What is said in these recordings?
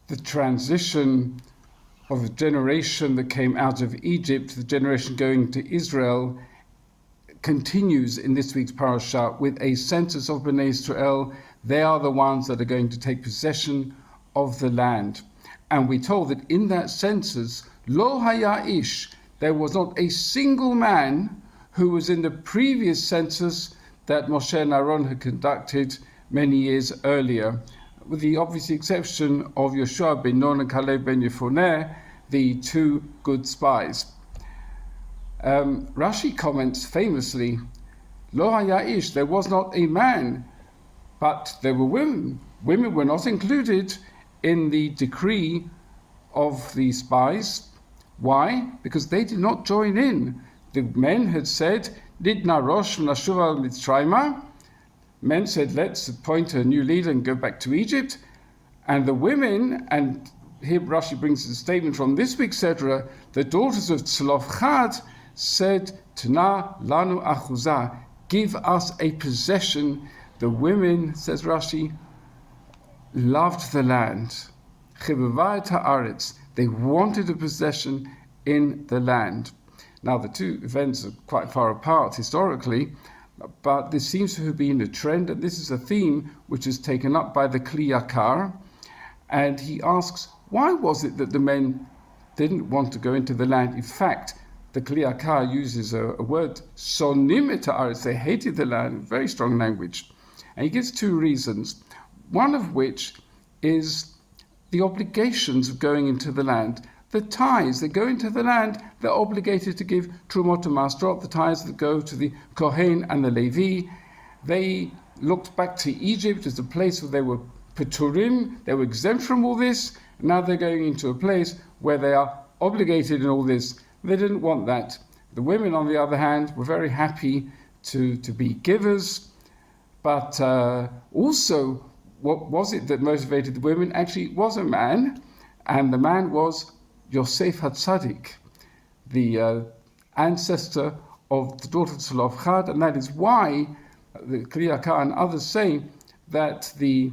the transition of a generation that came out of Egypt, the generation going to Israel, continues in this week's parasha with a census of Bnei Israel. They are the ones that are going to take possession of the land. And we're told that in that census, Lo haya ish, there was not a single man who was in the previous census that Moshe and Aaron had conducted many years earlier, with the obvious exception of Yoshua ben Nun and Caleb ben Yefuneh, the two good spies. Rashi comments famously, Lo haya ish, there was not a man, but there were women. Women were not included in the decree of the spies. Why? Because they did not join in. The men had said, Nidna rosh nashuva mitzrayma. Men said, let's appoint a new leader and go back to Egypt. And the women, and here Rashi brings a statement from this week's Sedra, the daughters of Tzlofchad said, Tana lanu achuzah, give us a possession. The women, says Rashi, loved the land. Chibuvah haaretz, they wanted a possession in the land. Now the two events are quite far apart historically, but this seems to have been a trend, and this is a theme which is taken up by the Kli Yakar. And he asks, why was it that the men didn't want to go into the land? In fact, the Kli Yakar uses a word, sonim et haaretz, they hated the land, very strong language. And he gives two reasons, one of which is the obligations of going into the land. The tithes that go into the land, they're obligated to give Trumot Masrot, the tithes that go to the Kohen and the Levi. They looked back to Egypt as a place where they were Peturim, they were exempt from all this. Now they're going into a place where they are obligated in all this. They didn't want that. The women, on the other hand, were very happy to be givers, but also, what was it that motivated the women? Actually, it was a man, and the man was Yosef HaTzadik, the ancestor of the daughter of Tzlofchad, and that is why the Kli Yakar and others say that the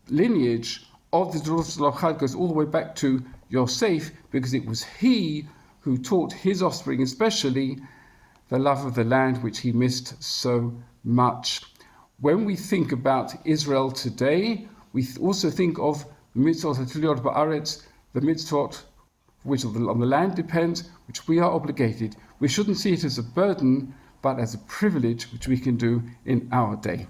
lineage of the daughter of Tzlofchad goes all the way back to Yosef, because it was he who taught his offspring especially the love of the land which he missed so much. When we think about Israel today, we also think of the mitzvot hatiliot ba'aretz, the mitzvot which on the land depends, which we are obligated. We shouldn't see it as a burden, but as a privilege which we can do in our day.